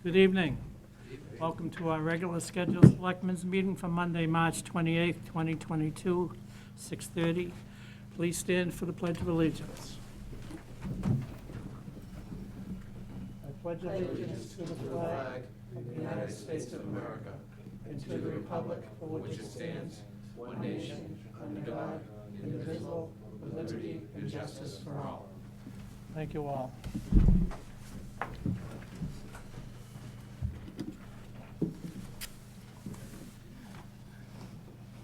Good evening. Welcome to our regular scheduled Selectmen's meeting for Monday, March 28th, 2022, 6:30. Please stand for the Pledge of Allegiance. I pledge allegiance to the flag of the United States of America and to the republic for which it stands, one nation, under God, indivisible, with liberty and justice for all. Thank you all.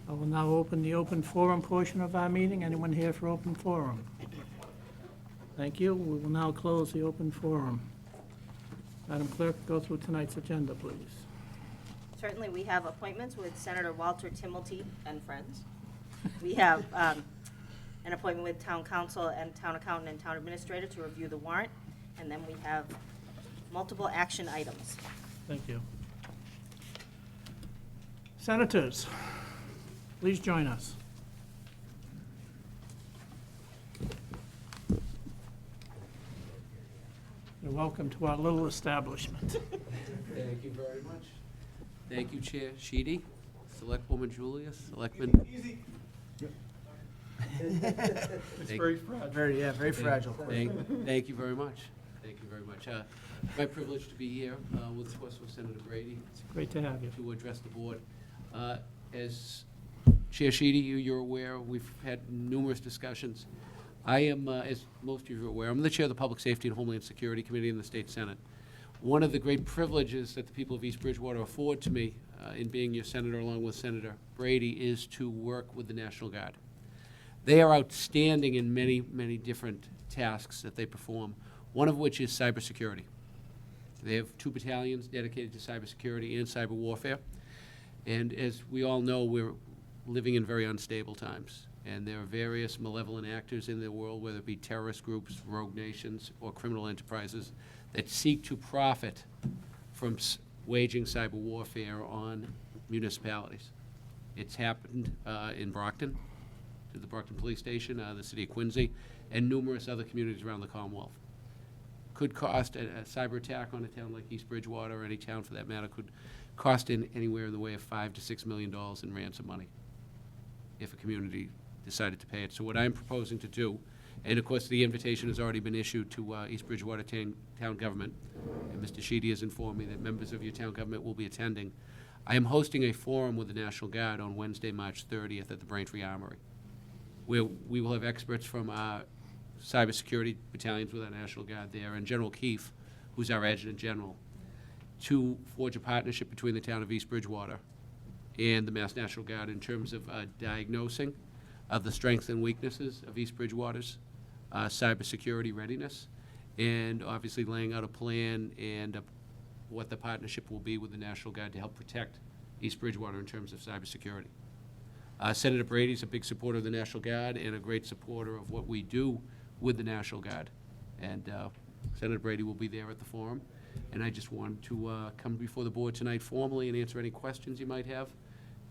I will now open the open forum portion of our meeting. Anyone here for open forum? Thank you. We will now close the open forum. Madam Clerk, go through tonight's agenda, please. Certainly, we have appointments with Senator Walter Timmelty and friends. We have an appointment with Town Council and Town Accountant and Town Administrator to review the warrant, and then we have multiple action items. Thank you. Senators, please join us. You're welcome to our little establishment. Thank you very much. Thank you, Chair Sheedy, Selectwoman Julius, Selectman. Easy. It's very fragile. Very fragile. Thank you very much. Thank you very much. My privilege to be here with, of course, with Senator Brady It's great to have you. to address the board. As Chair Sheedy, you're aware, we've had numerous discussions. I am, as most of you are aware, I'm the chair of the Public Safety and Homeland Security Committee in the State Senate. One of the great privileges that the people of East Bridgewater afford to me in being your senator along with Senator Brady is to work with the National Guard. They are outstanding in many, many different tasks that they perform, one of which is cybersecurity. They have 2 battalions dedicated to cybersecurity and cyber warfare. And as we all know, we're living in very unstable times. And there are various malevolent actors in the world, whether it be terrorist groups, rogue nations, or criminal enterprises that seek to profit from waging cyber warfare on municipalities. It's happened in Brockton, to the Brockton Police Station, the city of Quincy, and numerous other communities around the Commonwealth. Could cost a cyber attack on a town like East Bridgewater, or any town for that matter, could cost anywhere in the way of $5 to $6 million in ransom money if a community decided to pay it. So what I'm proposing to do, and of course the invitation has already been issued to East Bridgewater town government, and Mr. Sheedy has informed me that members of your town government will be attending. I am hosting a forum with the National Guard on Wednesday, March 30th at the Braintree Armory, where we will have experts from cybersecurity battalions with our National Guard there, and General Keefe, who's our Adjutant General, to forge a partnership between the town of East Bridgewater and the Mass National Guard in terms of diagnosing of the strengths and weaknesses of East Bridgewater's cybersecurity readiness, and obviously laying out a plan and what the partnership will be with the National Guard to help protect East Bridgewater in terms of cybersecurity. Senator Brady's a big supporter of the National Guard and a great supporter of what we do with the National Guard. And Senator Brady will be there at the forum. And I just wanted to come before the board tonight formally and answer any questions you might have.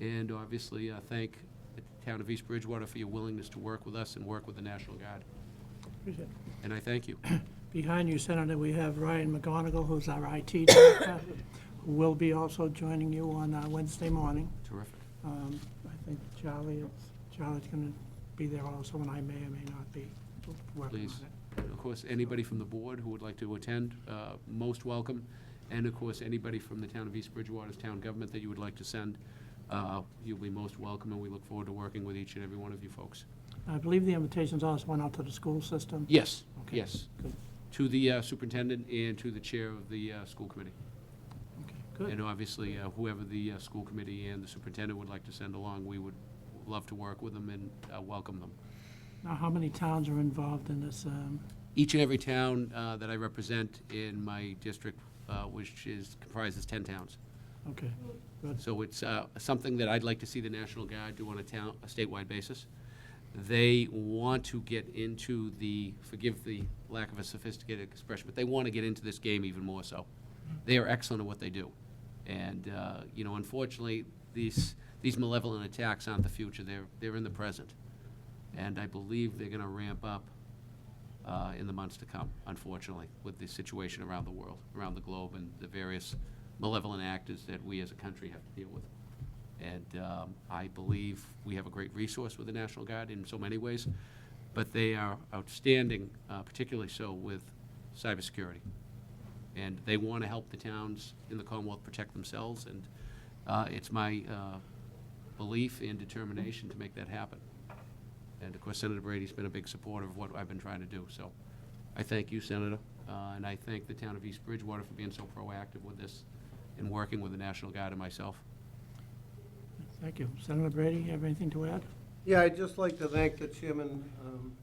And obviously thank the town of East Bridgewater for your willingness to work with us and work with the National Guard. Appreciate it. And I thank you. Behind you, Senator, we have Ryan McGonigal, who's our IT director, who will be also joining you on Wednesday morning. Terrific. I think Charlie's going to be there also, and I may or may not be working Please. on it. And of course, anybody from the board who would like to attend, most welcome. And of course, anybody from the town of East Bridgewater's town government that you would like to send, you'll be most welcome, and we look forward to working with each and every one of you folks. I believe the invitations also went out to the school system. Yes, Okay, yes. good. To the superintendent and to the chair of the school committee. Okay, good. And obviously, whoever the school committee and the superintendent would like to send along, we would love to work with them and welcome them. Now, how many towns are involved in this? Each and every town that I represent in my district, which comprises 10 towns. Okay, good. So it's something that I'd like to see the National Guard do on a statewide basis. They want to get into forgive the lack of a sophisticated expression, but they want to get into this game even more so. They are excellent at what they do. And, unfortunately, these malevolent attacks aren't the future. They're in the present. And I believe they're going to ramp up in the months to come, unfortunately, with the situation around the world, around the globe, and the various malevolent actors that we as a country have to deal with. And I believe we have a great resource with the National Guard in so many ways, but they are outstanding, particularly so with cybersecurity. And they want to help the towns in the Commonwealth protect themselves, and it's my belief and determination to make that happen. And of course, Senator Brady's been a big supporter of what I've been trying to do. So I thank you, Senator, and I thank the town of East Bridgewater for being so proactive with this and working with the National Guard and myself. Thank you. Senator Brady, you have anything to add? Yeah, I'd just like to thank the chairman,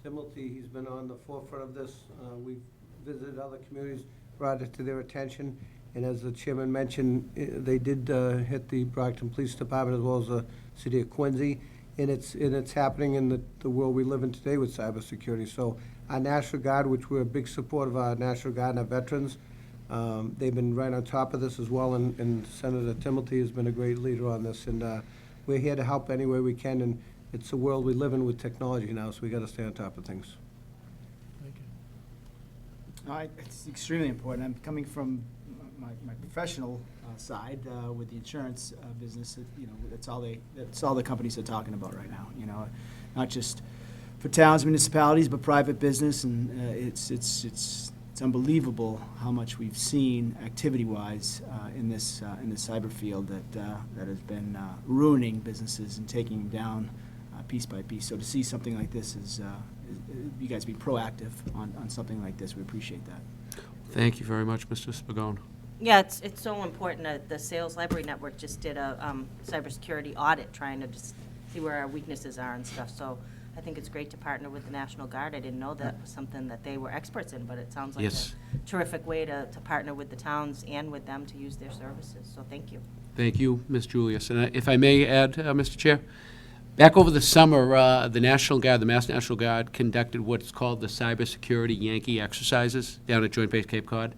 Timothy. He's been on the forefront of this. We've visited other communities, brought it to their attention, and as the chairman mentioned, they did hit the Brockton Police Department as well as the city of Quincy, and it's happening in the world we live in today with cybersecurity. So our National Guard, which we're a big support of our National Guard and our veterans, they've been right on top of this as well, and Senator Timothy has been a great leader on this, and we're here to help any way we can, and it's the world we live in with technology now, so we got to stay on top of things. Thank you. It's extremely important. I'm coming from my professional side with the insurance business. That's all the companies are talking about right now. Not just for towns, municipalities, but private business, and it's unbelievable how much we've seen activity-wise in this cyber field that has been ruining businesses and taking them down piece by piece. So to see something like this is you guys be proactive on something like this. We appreciate that. Thank you very much, Mr. Spagone. Yeah, it's so important. The Sales Library Network just did a cybersecurity audit, trying to just see where our weaknesses are and stuff. So I think it's great to partner with the National Guard. I didn't know that was something that they were experts in, but it sounds like Yes. a terrific way to partner with the towns and with them to use their services. So thank you. Thank you, Ms. Julius. And if I may add, Mr. Chair, back over the summer, the National Guard, the Mass National Guard, conducted what's called the Cybersecurity Yankee exercises down at Joint Base Cape Cod.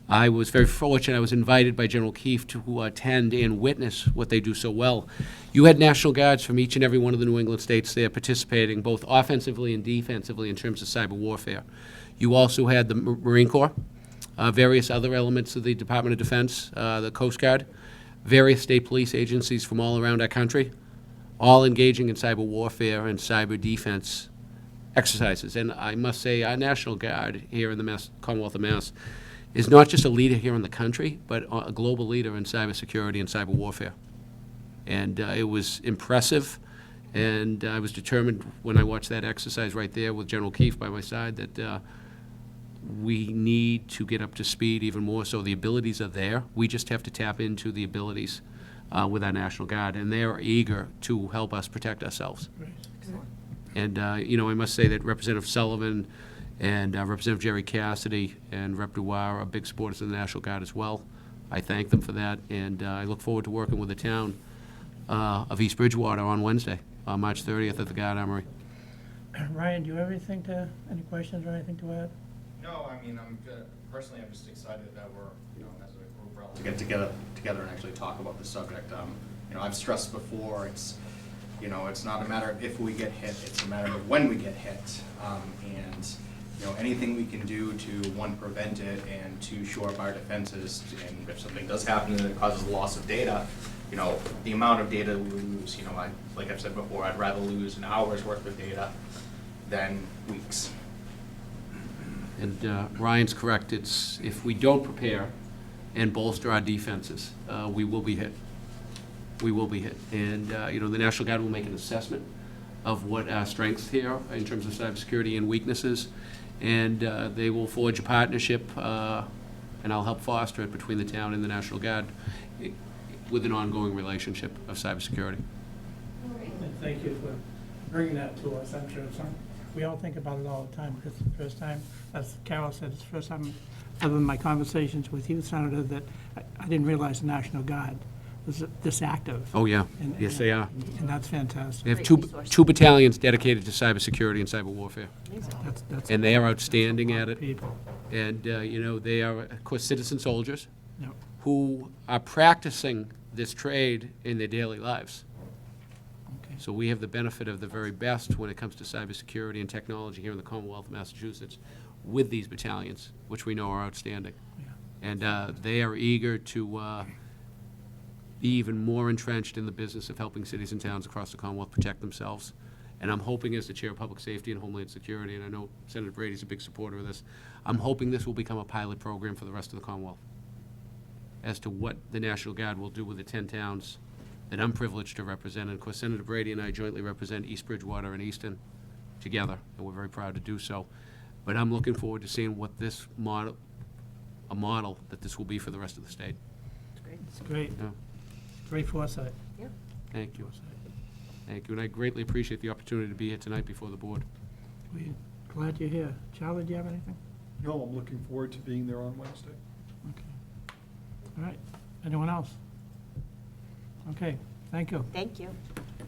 I was very fortunate. I was invited by General Keefe to attend and witness what they do so well. You had National Guards from each and every one of the New England states there participating both offensively and defensively in terms of cyber warfare. You also had the Marine Corps, various other elements of the Department of Defense, the Coast Guard, various state police agencies from all around our country, all engaging in cyber warfare and cyber defense exercises. And I must say, our National Guard here in the Commonwealth of Mass is not just a leader here in the country, but a global leader in cybersecurity and cyber warfare. And it was impressive, and I was determined when I watched that exercise right there with General Keefe by my side that we need to get up to speed even more so. The abilities are there. We just have to tap into the abilities with our National Guard, and they're eager to help us protect ourselves. Great. And, I must say that Representative Sullivan and Representative Jerry Cassidy and Rep. Duar are big supporters of the National Guard as well. I thank them for that, and I look forward to working with the town of East Bridgewater on Wednesday, on March 30th at the Guard Armory. Ryan, do you have any questions or anything to add? No, I mean, personally, I'm just excited that we're, as a group, we're able to get together and actually talk about the subject. I've stressed before, it's not a matter of if we get hit, it's a matter of when we get hit. And anything we can do to, one, prevent it, and two, shore up our defenses, and if something does happen and it causes loss of data, the amount of data we lose, like I've said before, I'd rather lose an hour's worth of data than weeks. And Ryan's correct. It's if we don't prepare and bolster our defenses, we will be hit. We will be hit. And, the National Guard will make an assessment of what our strengths here in terms of cybersecurity and weaknesses. And they will forge a partnership, and I'll help foster it between the town and the National Guard with an ongoing relationship of cybersecurity. And thank you for bringing that to us. I'm sure we all think about it all the time, because it's the first time, as Carol said, it's the first time, other than my conversations with you, Senator, that I didn't realize the National Guard was this active. Oh, yeah. And- Yes, they are. And that's fantastic. They have Great two resource. battalions dedicated to cybersecurity and cyber warfare. That's And they are that's outstanding a lot at of it. People. And, they are, of course, citizen soldiers Yep. who are practicing this trade in their daily lives. Okay. So we have the benefit of the very best when it comes to cybersecurity and technology here in the Commonwealth of Massachusetts with these battalions, which we know are outstanding. And they are eager to be even more entrenched in the business of helping cities and towns across the Commonwealth protect themselves. And I'm hoping, as the Chair of Public Safety and Homeland Security, and I know Senator Brady's a big supporter of this, I'm hoping this will become a pilot program for the rest of the Commonwealth as to what the National Guard will do with the 10 towns that I'm privileged to represent. And of course, Senator Brady and I jointly represent East Bridgewater and Easton together, and we're very proud to do so. But I'm looking forward to seeing what this model that this will be for the rest of the state. It's great. Yeah. Great foresight. Yeah. Thank you. Thank you, and I greatly appreciate the opportunity to be here tonight before the board. We're glad you're here. Charlie, do you have anything? No, I'm looking forward to being there on Wednesday. Okay. All right. Anyone else? Okay, thank you. Thank you.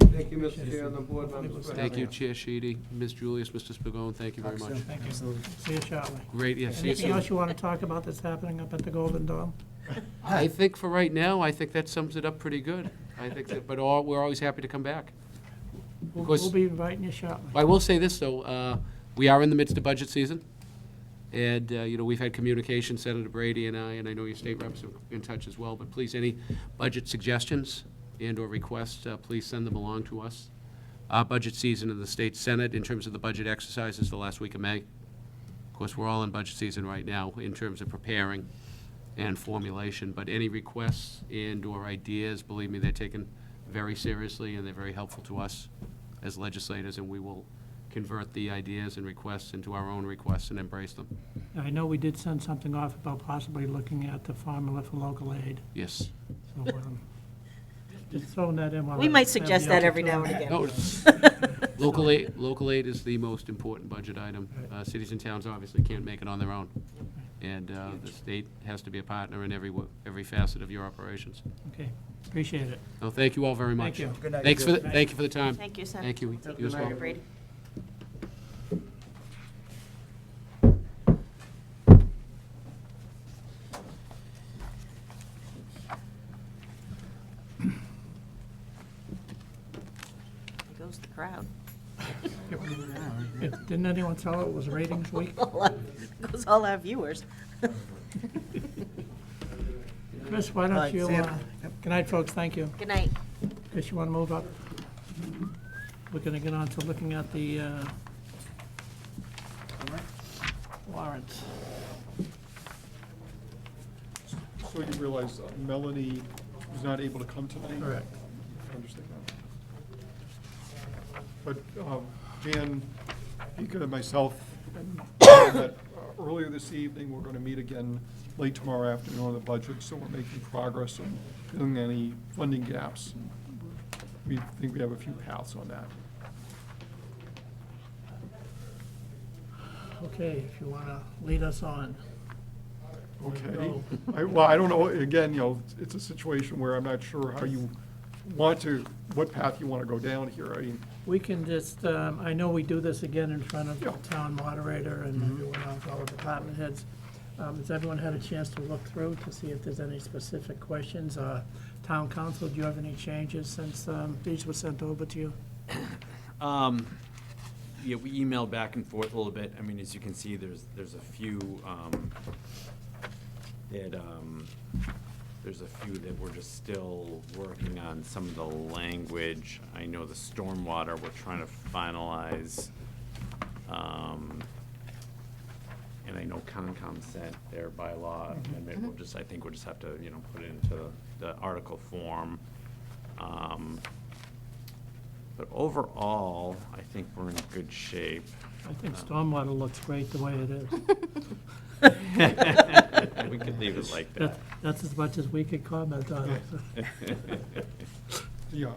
Thank you, Mr. Chair, and the board members for Thank having you, us. Chair Sheedy, Ms. Julius, Mr. Spigone, thank you very much. Thank you. Absolutely. See you shortly. Great, yeah, see you Anything else soon. you want to talk about that's happening up at the Golden Dome? I think for right now, I think that sums it up pretty good. I think that, but we're always happy to come back. course- We'll be inviting you shortly. I will say this, though, we are in the midst of budget season, and, we've had communication, Senator Brady and I know your state reps are in touch as well, but please, any budget suggestions and/or requests, please send them along to us. Our budget season in the state Senate, in terms of the budget exercise, is the last week of May. Of course, we're all in budget season right now in terms of preparing and formulation, but any requests and/or ideas, believe me, they're taken very seriously, and they're very helpful to us as legislators, and we will convert the ideas and requests into our own requests and embrace them. I know we did send something off about possibly looking at the formula for local aid, Yes. so just throwing that in. while We I might have suggest the that every now and opportunity. again. No, local aid is the most important budget item. Cities and towns obviously can't make it on their own, and the state has to be a partner in every facet of your operations. Okay, appreciate it. No, thank you all very much. Thank you. Good night. Thank you for the time. Thank you, Senator. Thank you. You as well. Brady. There goes the crowd. Didn't anyone tell it was ratings week? Goes all our viewers. Chris, why don't Right, you, see ya. good night, folks, thank you. Good night. Chris, you want to move up? We're going to get on to looking at the warrants. So you realize Melanie was not able to come tonight? Correct. I understand that. But Jan, Vika, and myself, and that earlier this evening, we're going to meet again late tomorrow afternoon on the budget, so we're making progress on filling any funding gaps. We think we have a few paths on that. Okay, if you want to lead us on. Okay. Well, I don't know, again, it's a situation where I'm not sure how you want to, what path you want to go down here. I mean, We can just, I know we do this again in front of the Yeah. town moderator and everyone else, all the department heads. Has everyone had a chance to look through to see if there's any specific questions? Town council, do you have any changes since these were sent over to you? Yeah, we emailed back and forth a little bit. I mean, as you can see, there's a few, there's a few that we're just still working on some of the language. I know the stormwater, we're trying to finalize. And I know Concom sent their bylaw amendment. I think we'll just have to, put it into the article form. But overall, I think we're in good shape. I think stormwater looks great the way it is. We could leave it like that. That's as much as we could comment on it. Yeah,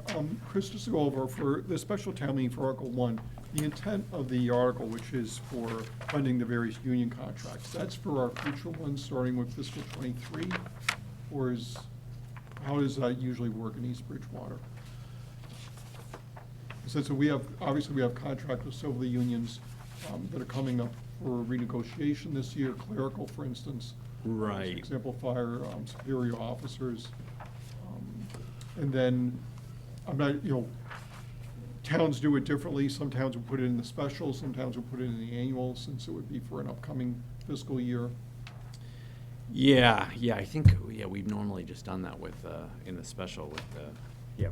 Chris, just to go over, for the special town meeting for Article 1, the intent of the article, which is for funding the various union contracts, that's for our future ones, starting with fiscal '23, or how does that usually work in East Bridgewater? So obviously we have contracts with several of the unions that are coming up for renegotiation this year, clerical, for instance. Right. For example, fire superior officers. And then, I'm not, towns do it differently. Some towns will put it in the special, some towns will put it in the annual, since it would be for an upcoming fiscal year. Yeah, I think, we've normally just done that with, in the special with,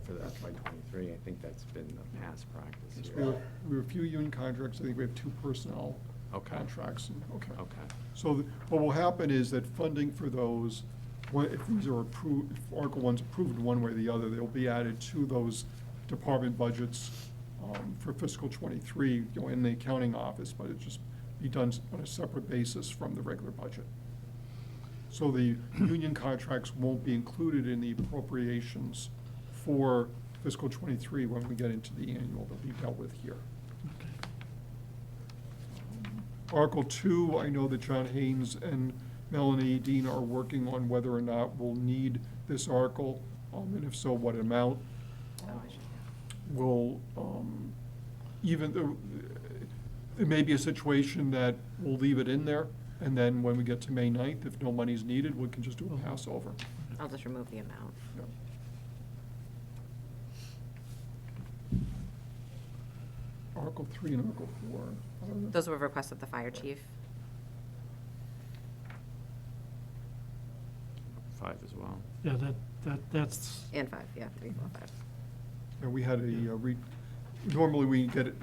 for the FY '23. I think that's been the past practice Yes, here. we have a few union contracts. I think we have 2 personnel Okay. contracts. Okay. Okay. So what will happen is that funding for those, if these are approved, if Article 1's approved one way or the other, they'll be added to those department budgets for fiscal '23, in the accounting office, but it just be done on a separate basis from the regular budget. So the union contracts won't be included in the appropriations for fiscal '23 when we get into the annual. They'll be dealt with here. Article 2, I know that John Haynes and Melanie Dean are working on whether or not we'll need this article, and if so, what amount. We'll, even though, it may be a situation that we'll leave it in there, and then when we get to May 9th, if no money's needed, we can just do a pass-over. I'll just remove the amount. Yeah. Article 3 and Article 4. Those were requests of the fire chief. 5 as well. Yeah, that's, And 5, yeah, 3, 4, 5. And we had normally we get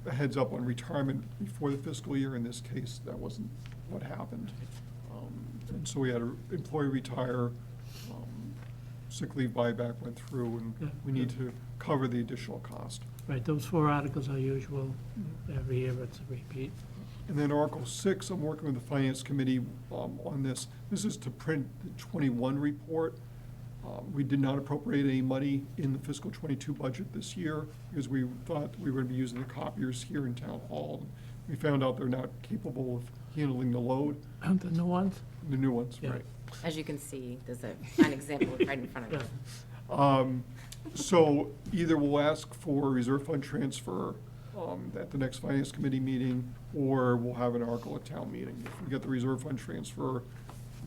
a heads up on retirement before the fiscal year. In this case, that wasn't what happened. And so we had an employee retire, sick leave buyback went through, Yeah. and we need to cover the additional cost. right, those 4 articles are usual. Every year it's a repeat. And then Article 6, I'm working with the Finance Committee on this. This is to print the '21 report. We did not appropriate any money in the fiscal '22 budget this year because we thought we were going to be using the copiers here in Town Hall. We found out they're not capable of handling the load, The new ones? the new ones, Yeah. right? As you can see, there's an example right in front of Yeah. you. So either we'll ask for a reserve fund transfer at the next Finance Committee meeting, or we'll have an article at town meeting. If we get the reserve fund transfer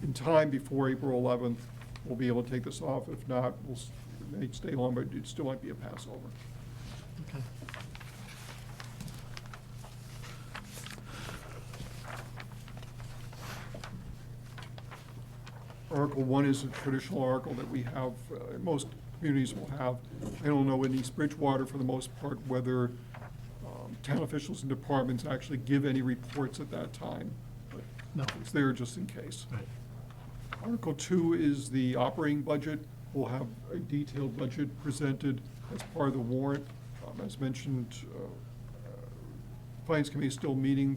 in time before April 11th, we'll be able to take this off. If not, it may stay on, but it still might be a passover. Okay. Article 1 is a traditional article that we have, most communities will have. I don't know in East Bridgewater, for the most part, whether town officials and departments actually give any reports at that time. But No. it's there just in case. Right. Article 2 is the operating budget. We'll have a detailed budget presented as part of the warrant. As mentioned, Finance Committee is still meeting,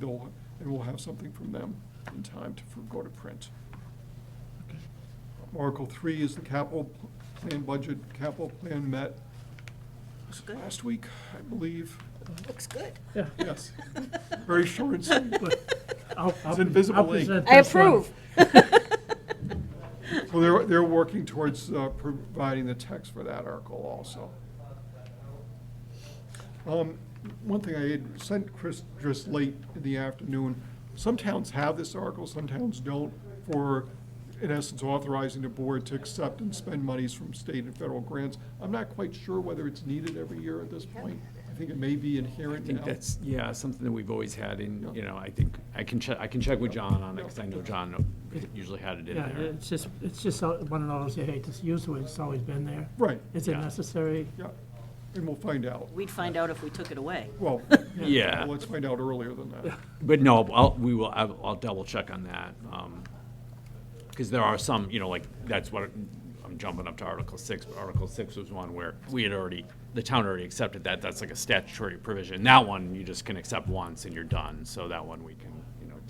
and we'll have something from them in time to go to print. Okay. Article 3 is the capital plan budget. Capital plan met Looks good. last week, I believe. Looks good. Yeah. Yes. Very short and sweet. I'll It's invisible I'll ink. present I this one. approve. So they're working towards providing the text for that article also. One thing I had sent Chris just late in the afternoon, some towns have this article, some towns don't, for, in essence, authorizing the board to accept and spend monies from state and federal grants. I'm not quite sure whether it's needed every year at this point. I think it may be I inherent think now. that's, something that we've always had in, I think, I can check with John on it, because I know John usually had it in Yeah, there. it's just one of those, you hate to use it, it's always been there. Right, Is it Yeah. necessary? yeah, and we'll find out. We'd find out if we took it away. Well, Yeah. well, let's find out earlier than that. But no, I'll double check on that, because there are some, that's what, I'm jumping up to Article 6, but Article 6 was one where the town already accepted that, that's like a statutory provision. That one, you just can accept once and you're done, so that one we can,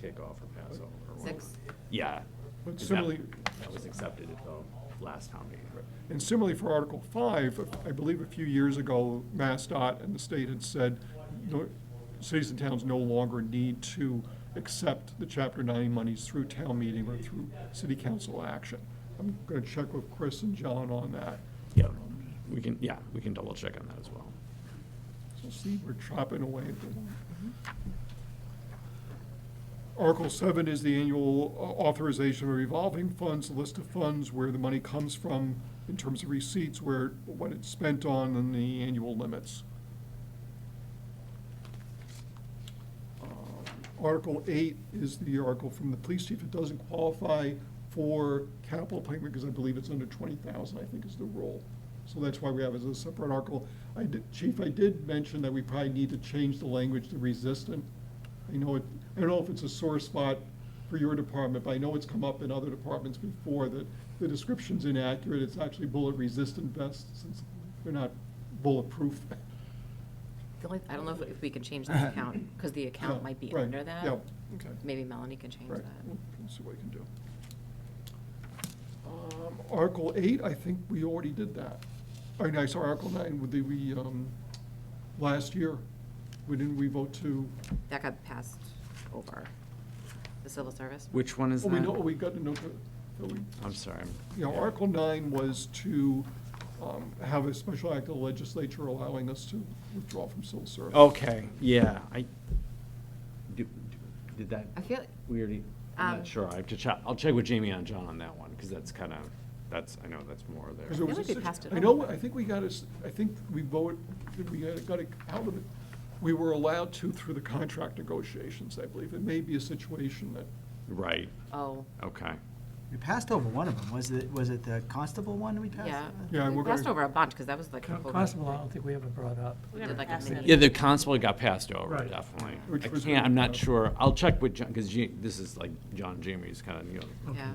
take off or pass over. or whatever. 6. Yeah. But 'Cause similarly, That was accepted at the last town meeting. and similarly for Article 5, I believe a few years ago, MassDOT and the state had said, cities and towns no longer need to accept the Chapter 90 monies through town meeting or through city council action. I'm going to check with Chris and John on that. Yeah, we can double check on that as well. So see, we're chopping away at the one. Article 7 is the annual authorization of revolving funds, a list of funds where the money comes from in terms of receipts, what it's spent on, and the annual limits. Article 8 is the article from the police chief. It doesn't qualify for capital appointment because I believe it's under 20,000, I think is the rule. So that's why we have it as a separate article. Chief, I did mention that we probably need to change the language to resistant. I don't know if it's a sore spot for your department, but I know it's come up in other departments before that the description's inaccurate. It's actually bullet resistant vests since they're not bulletproof. I don't know if we can change the account, because the account Yeah, might be right, under that. Yeah, okay. Maybe Melanie can change Right, that. we'll see what we can do. Article 8, I think we already did that. I saw Article 9, last year, didn't we vote to? That got passed over. The civil service? Which one is Oh, we know, that? we got to know, I'm sorry. Article 9 was to have a special act of the legislature allowing us to withdraw from civil service. Okay, yeah, did that, I feel, we already, I'm Um, not sure, I have to check, I'll check with Jamie and John on that one, because that's kind of, I know that's more there. 'Cause there was I feel like a we passed it I know, over. I think we got I think we voted, we got it out of it. We were allowed to through the contract negotiations, I believe. It may be a situation that, Right, oh, okay. We passed over one of them. Was it the constable one we passed? yeah. Yeah, We we're passed gonna- over a bunch, because that was like. over- Constable, I don't think we ever brought up. We did never like a passed mini- it. Yeah, the constable got passed over, Right. definitely. Which I was can't, I'm gonna- not sure, I'll check with John, because this is like John and Jamie's kind of, Yeah.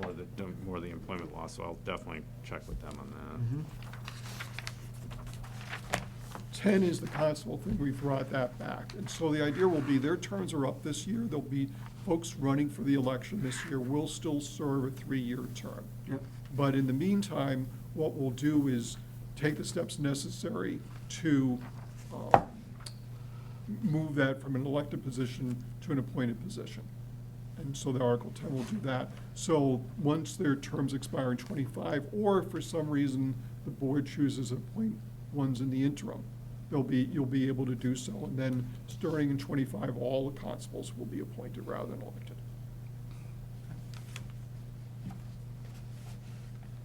more of the employment law, so I'll definitely check with them on that. Mhm. 10 is the constable thing, we brought that back. And so the idea will be, their terms are up this year, there'll be folks running for the election this year, will still serve a 3-year term. Yep. But in the meantime, what we'll do is take the steps necessary to move that from an elected position to an appointed position. And so the Article 10 will do that. So once their terms expire in '25, or if for some reason the board chooses to appoint ones in the interim, you'll be able to do so. And then starting in '25, all the constables will be appointed rather than elected.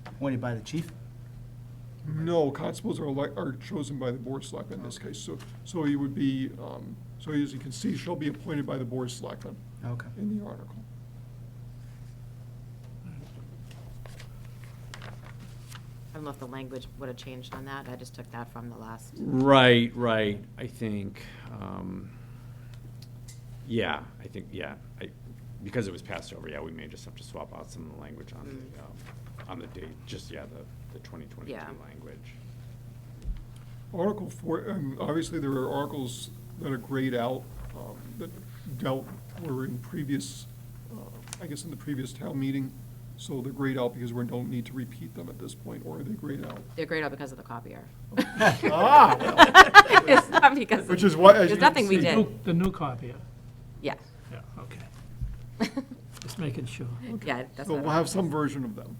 Appointed by the chief? No, constables are chosen by the board of selectmen in this case. So he would be, so as you can see, shall be appointed by the board of selectmen Okay. in the article. I don't know if the language would have changed on that. I just took that from the last. Right, I think, because it was passed over, yeah, we may just have to swap out some of the language on the date, just, the 2022 Yeah. language. Article 4, obviously there are articles that are grayed out, that were in previous, I guess in the previous town meeting. So they're grayed out because we don't need to repeat them at this point, or are they grayed out? They're grayed out because of the copier. Ah, It's not because. Which is what, as There's you can nothing we see- did. The new copier. Yeah. Yeah, okay. Just making sure. Yeah, that's So what. we'll have some version of them.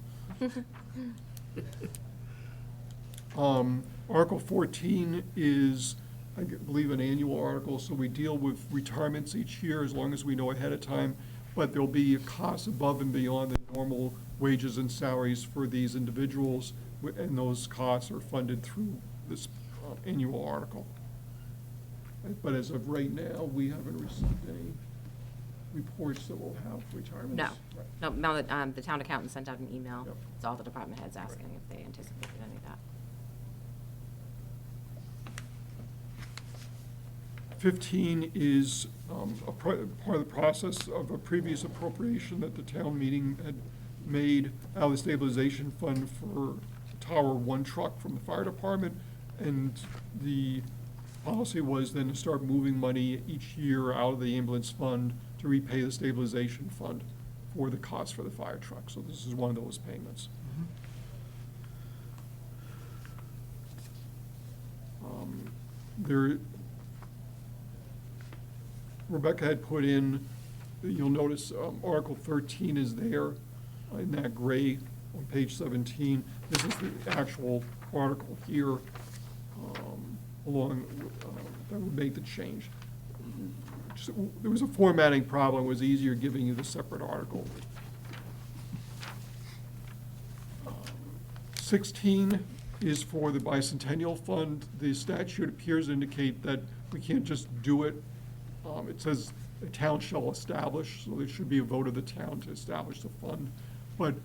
Article 14 is, I believe, an annual article, so we deal with retirements each year as long as we know ahead of time. But there'll be costs above and beyond the normal wages and salaries for these individuals, and those costs are funded through this annual article. But as of right now, we haven't received any reports that will have retirements. No, Right. no, the town accountant sent out an email Yep. to all the department heads asking if they anticipated any of that. 15 is part of the process of a previous appropriation that the town meeting had made out of the stabilization fund for Tower 1 truck from the fire department. And the policy was then to start moving money each year out of the ambulance fund to repay the stabilization fund for the cost for the fire truck. So this is one of those payments. There, Rebecca had put in, you'll notice Article 13 is there in that gray on page 17. This is the actual article here that would make the change. There was a formatting problem. It was easier giving you the separate article. 16 is for the Bicentennial Fund. The statute appears to indicate that we can't just do it It says the town shall establish, so there should be a vote of the town to establish the fund. But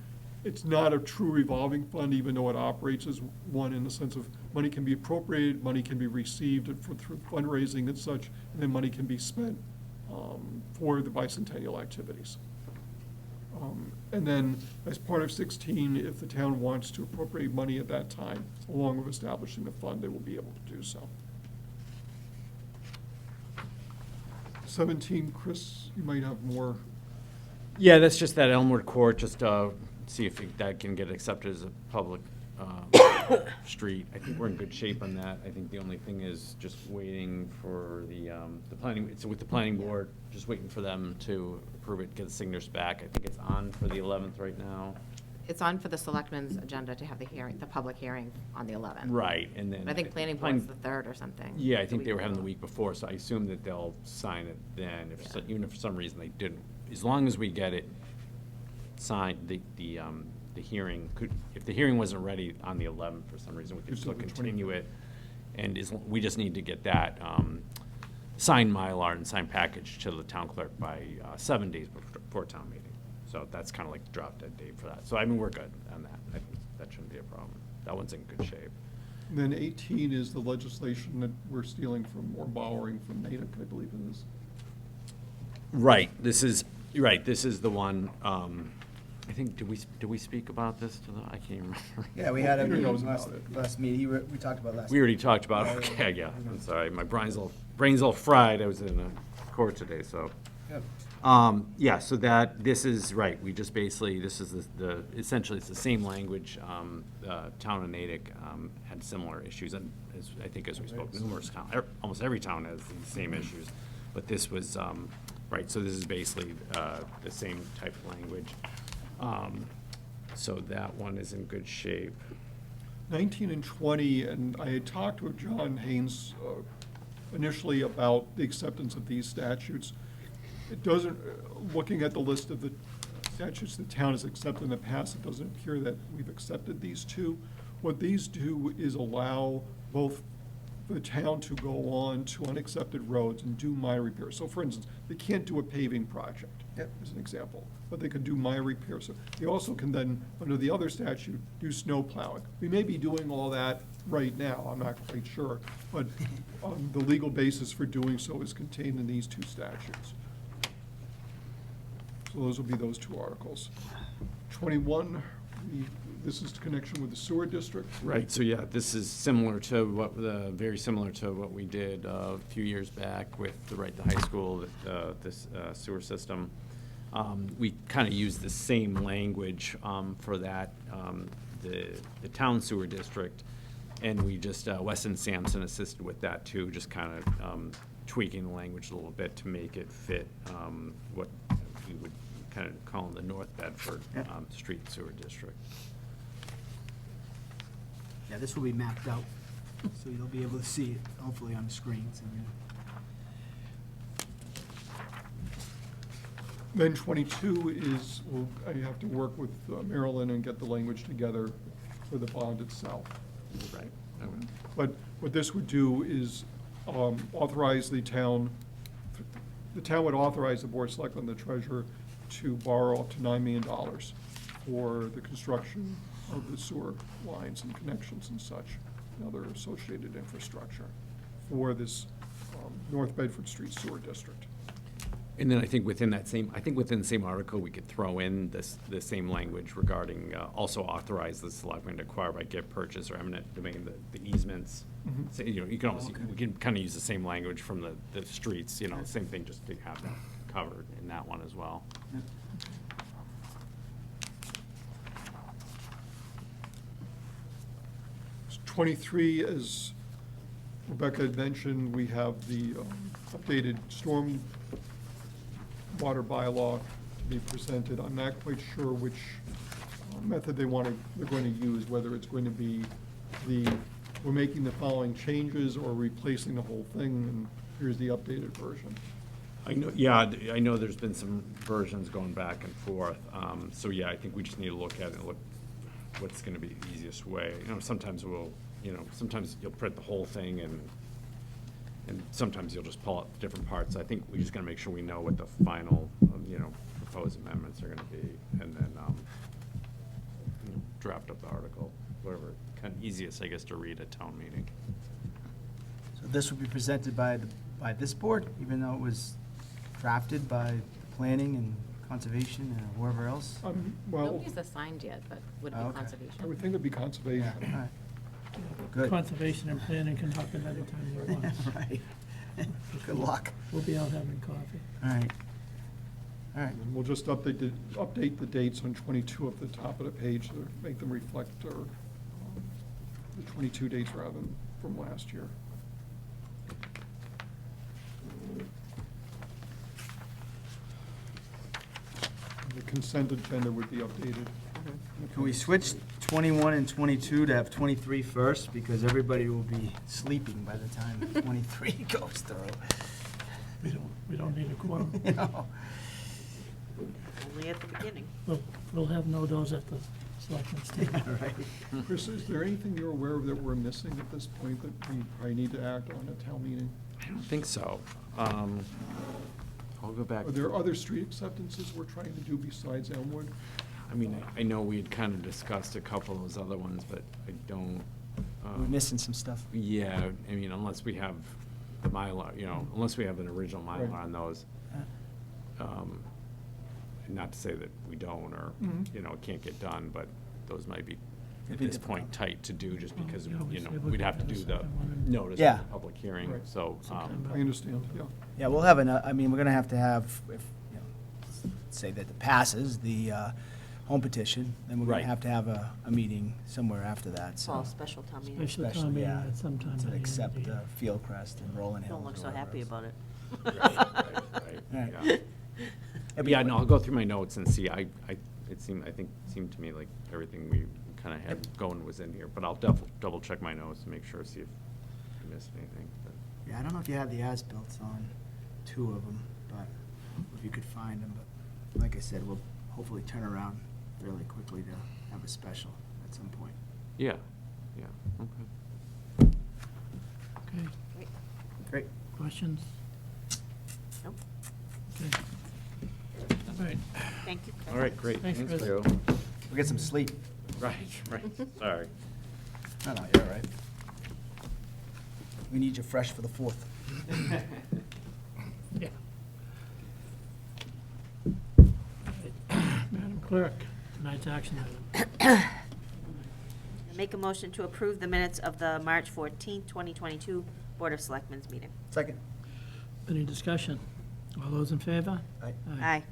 it's not a true revolving fund, even though it operates as one in the sense of money can be appropriated, money can be received through fundraising and such, and then money can be spent for the bicentennial activities. And then, as part of 16, if the town wants to appropriate money at that time, along with establishing the fund, they will be able to do so. 17, Chris, you might have more. Yeah, that's just that Elmwood Court, just see if that can get accepted as a public street. I think we're in good shape on that. I think the only thing is just waiting for the planning, it's with the planning board, just waiting for them to approve it, get the signatures back. I think it's on for the 11th right now. It's on for the selectmen's agenda to have the hearing, the public hearing on the 11th. Right, and then. But I think planning board's the 3rd or something. Yeah, I the think week they were having the before. week before, so I assume that they'll sign it then, Yeah. even if for some reason they didn't. As long as we get it signed, the hearing could, if the hearing wasn't ready on the 11th for some reason, we could It's still on the continue it. And we just need to get that signed Mylar and signed package to the town clerk by 7 days before town meeting. So that's kind of like the drop dead date for that. So I mean, we're good on that. I think that shouldn't be a problem. That one's in good shape. And then 18 is the legislation that we're stealing from, or borrowing from Natick, I believe it is. Right, you're right, this is the one, I think, did we speak about this to the, I can't remember. Yeah, we had a Peter meeting knows last, about it. last meeting, we talked about last. We already talked about it, okay, yeah, I'm sorry, my brain's all fried, I was in a court today, so. Yep. Yeah, so this is, right, we just basically, this is essentially, it's the same language, town of Natick, had similar issues, and I think as we spoke, numerous towns, almost every town has the same issues, but this was, right, so this is basically, the same type of language. So that one is in good shape. 19 and 20, and I had talked with John Haynes initially about the acceptance of these statutes. It doesn't, looking at the list of the statutes the town has accepted in the past, it doesn't appear that we've accepted these two. What these do is allow both the town to go on to unaccepted roads and do minor repairs. So for instance, they can't do a paving project, as an example, but they could do minor repairs. So they also can then, under the other statute, do snow plowing. We may be doing all that right now, I'm not quite sure, but the legal basis for doing so is contained in these two statutes. So those will be those two articles. 21, this is the connection with the sewer district. Right, so yeah, this is similar to very similar to what we did a few years back with the high school, this sewer system. We kind of used the same language for that, the town sewer district, and we just, Weston Sampson assisted with that too, just kind of tweaking the language a little bit to make it fit what we would kind of call the North Bedford Street Sewer District. Yeah, this will be mapped out, so you'll be able to see it, hopefully on the screens. Then 22 is, well, I have to work with Marilyn and get the language together for the bond itself. Right. But what this would do is authorize the town would authorize the board of selectmen, the treasurer, to borrow up to $9 million for the construction of the sewer lines and connections and such, and other associated infrastructure for this North Bedford Street Sewer District. And then I think within the same article, we could throw in the same language regarding, also authorize the selectmen to acquire by gift purchase or eminent domain, the easements. Mhm. So, you can almost, we can kind of use the same language from the streets, same thing, just to have that covered in that one as well. 23, as Rebecca had mentioned, we have the updated storm water bylaw to be presented. I'm not quite sure which method they're going to use, whether it's going to be we're making the following changes or replacing the whole thing, and here's the updated version. I know, yeah, I know there's been some versions going back and forth. So yeah, I think we just need to look at it and look what's gonna be the easiest way. Sometimes sometimes you'll print the whole thing and And sometimes you'll just pull out different parts. I think we just gotta make sure we know what the final, proposed amendments are gonna be, and then, draft up the article, whatever, kind of easiest, I guess, to read at town meeting. So this will be presented by this board, even though it was drafted by planning and conservation and whoever else? Well, Nobody's assigned yet, but would it Oh, be okay. conservation? I would think it'd be conservation. All right. Good. Conservation and planning can hop in anytime they want. Right. Good luck. We'll be out having coffee. All right. All right. And we'll just update the dates on 22 at the top of the page to make them reflect the 22 dates rather than from last year. The consent agenda would be updated. Can we switch 21 and 22 to have 23 first? Because everybody will be sleeping by the time 23 goes through. We don't need a quorum. You know? Only at the beginning. We'll have no those at the selectmen's table. Yeah, right. Chris, is there anything you're aware of that we're missing at this point that we probably need to act on at town meeting? I don't think so. I'll go back. Are there other street acceptances we're trying to do besides Elmwood? I mean, I know we had kind of discussed a couple of those other ones, but I don't. We're missing some stuff. Yeah, I mean, unless we have the Mylar, unless we have an original Mylar Right. on those. Not to say that we don't, or, Mhm. It can't get done, but those might be, at It'd be this point, difficult. tight to do, just Well, because, yeah, we say we'll we'd have to do do the the second one. notice Yeah. of the public hearing, Right. so. September. I understand, yeah. Yeah, we'll have I mean, we're gonna have, if, say that it passes, the home petition, then we're Right. gonna have a meeting somewhere after that, so. Fall special town meeting. Special Especially, town meeting yeah, at some time. by the To end of accept the year. Fieldcrest and Rolling Hills. Don't look or so whatever happy else. about it. Right, Right. yeah. It'd be Yeah, quick. no, I'll go through my notes and see, I think seemed to me like everything we kind of had going was in here, but I'll double check my notes to make sure, see if I missed anything. but- Yeah, I don't know if you have the as-built on 2 of them, but if you could find them, but like I said, we'll hopefully turn around fairly quickly to have a special at some point. Yeah, okay. Okay, Great. questions? Nope. Okay. All right. Thank you. All right, great. Thanks, Chris. Leo. We'll get some sleep. Right, sorry. No, you're all right. We need you fresh for the 4th. Yeah. Madam Clerk, tonight's action item. I make a motion to approve the minutes of the March 14th, 2022 Board of Selectmen's meeting. Second. Any discussion? All those in favor? Aye. Aye.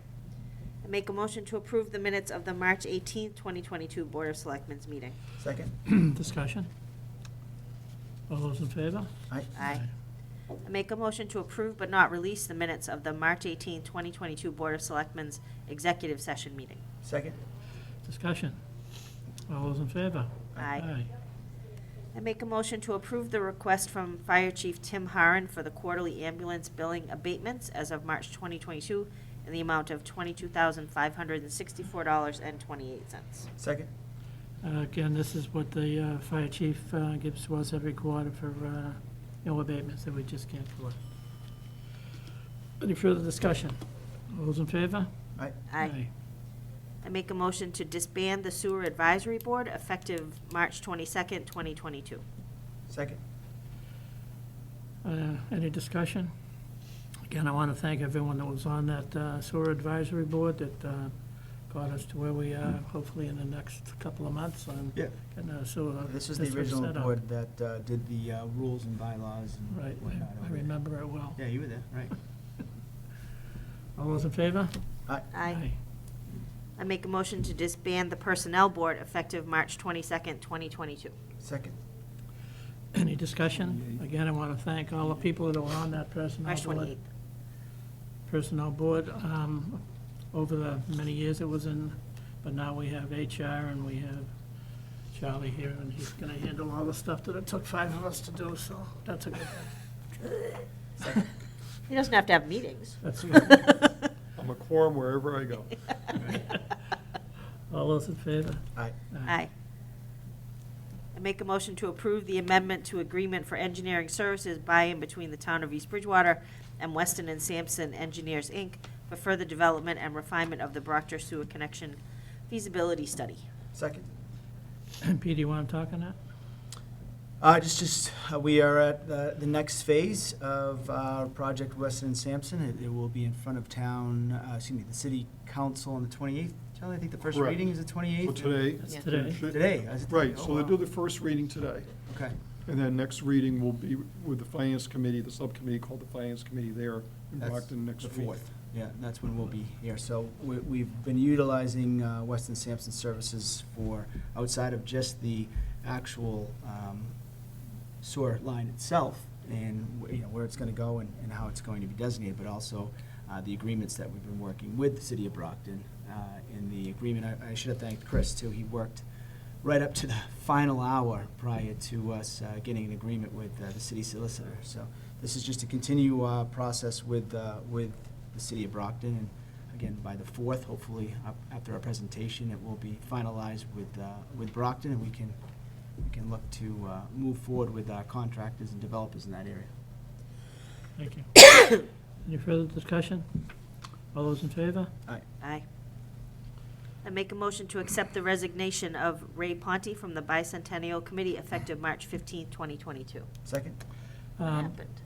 I make a motion to approve the minutes of the March 18th, 2022 Board of Selectmen's meeting. Second. Discussion? All those in favor? Aye. Aye. I make a motion to approve but not release the minutes of the March 18th, 2022 Board of Selectmen's executive session meeting. Second. Discussion? All those in favor? Aye. I make a motion to approve the request from Fire Chief Tim Harron for the quarterly ambulance billing abatements as of March 2022 in the amount of $22,564.28. Second. Again, this is what the fire chief gives to us every quarter for, abatements that we just can't afford. Any further discussion? All those in favor? Aye. Aye. I make a motion to disband the Sewer Advisory Board effective March 22nd, 2022. Second. Any discussion? Again, I want to thank everyone that was on that sewer advisory board that got us to where we are, hopefully in the next couple of months on Yeah. getting a sewer. This was the system original set up. board that did the rules and bylaws and Right, whatnot. I over there. remember it well. Yeah, you were there, right. All those in favor? Aye. Aye. I make a motion to disband the Personnel Board effective March 22nd, 2022. Second. Any discussion? Again, I want to thank all the people that were on that personnel March board. 28th. Personnel board, over the many years it was in, but now we have HR and we have Charlie here, and he's going to handle all the stuff that it took 5 of us to do, so that's a good thing. He doesn't have to have meetings. That's I'm a quorum wherever I go. All those in favor? Aye. Aye. I I make a motion to approve the amendment to agreement for engineering services buy-in between the town of East Bridgewater and Weston and Sampson Engineers, Inc. for further development and refinement of the Brockton Sewer Connection feasibility study. Second. Pete, do you want to talk on that? We are at the next phase of our project Weston and Sampson. It will be in front of the city council on the 28th. Charlie, I think the first Correct. reading is the 28th? So today. That's Yeah. today. Today? Is it Right, today? so Oh, they wow. do the first reading today. Okay. And then next reading will be with the Finance Committee, the subcommittee called the Finance Committee there in That's Brockton next the week. 4th. Yeah, that's when we'll be here. So we've been utilizing Weston Sampson services for, outside of just the actual sewer line itself and, where it's going to go and how it's going to be designated, but also the agreements that we've been working with the city of Brockton. In the agreement, I should have thanked Chris, too. He worked right up to the final hour prior to us getting an agreement with the city solicitor. So this is just a continue process with the city of Brockton. And again, by the 4th, hopefully, after our presentation, it will be finalized with Brockton, and we can look to move forward with our contractors and developers in that area. Thank you. Any further discussion? All those in favor? Aye. I make a motion to accept the resignation of Ray Ponte from the Bicentennial Committee effective March 15, 2022. Second? What Um, happened?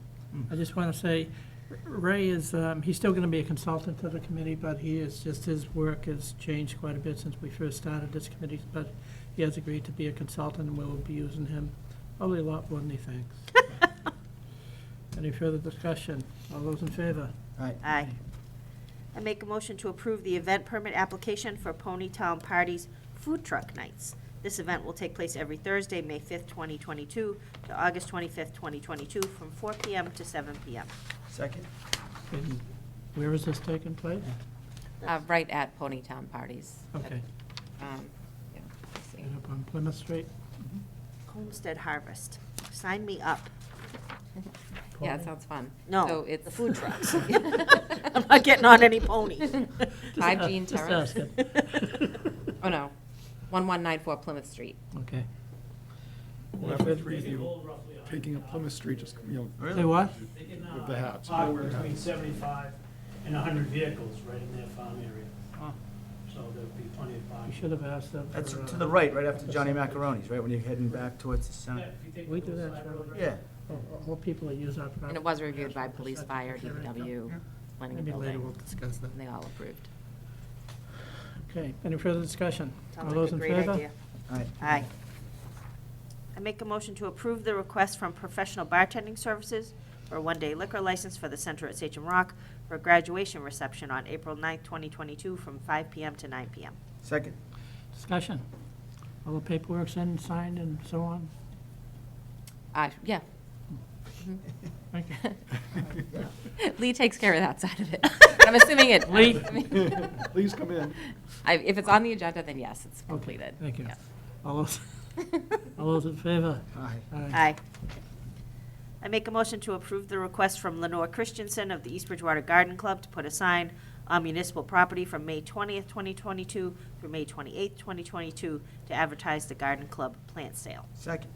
I just want to say, Ray is, he's still going to be a consultant to the committee, but his work has changed quite a bit since we first started this committee, but he has agreed to be a consultant, and we will be using him probably a lot more than he thinks. Any further discussion? All those in favor? Aye. I make a motion to approve the event permit application for Ponytown Parties Food Truck Nights. This event will take place every Thursday, May 5th, 2022 to August 25th, 2022, from 4 p.m. to 7 p.m. Second? And where is this taking place? Right at Ponytown Parties. Okay. Yeah, let's see. Right up on Plymouth Street? Homestead Harvest. Sign me up. Yeah, it sounds fun. No, So it's the food trucks. I'm not getting on any pony. 5 Jean Just Terrace. asking. Oh, no, 1194 Plymouth Street. Okay. We'll have to review taking up Plymouth Street, just, Say what? They can With the hats. park between 75 and 100 vehicles right in their farm area. Oh, So there'll be plenty of You parking. should have asked them for... That's to the right after Johnny Macaroni's, right, when you're heading back towards the Yeah, center? if you take We the do that, side Charlie. road, Yeah. All people that use our property. And it was reviewed by police, fire, DPW, planning and Maybe later we'll building, discuss that. and they all approved. Okay, any further discussion? All Sounds those like a in great favor? idea. Aye. I make a motion to approve the request from Professional Bartending Services for a one-day liquor license for the Center at Sachem Rock for a graduation reception on April 9th, 2022, from 5 p.m. to 9 p.m. Second? Discussion? All the paperwork's in, signed, and so on? Yeah. Thank you. Lee takes care of that side of it. But I'm assuming it. Lee? please come in. If it's on the agenda, then yes, it's Okay, completed. thank you. Yeah. All those in favor? Aye. Aye. I make a motion to approve the request from Lenore Christensen of the East Bridgewater Garden Club to put a sign on municipal property from May 20th, 2022 through May 28th, 2022 to advertise the garden club plant sale. Second?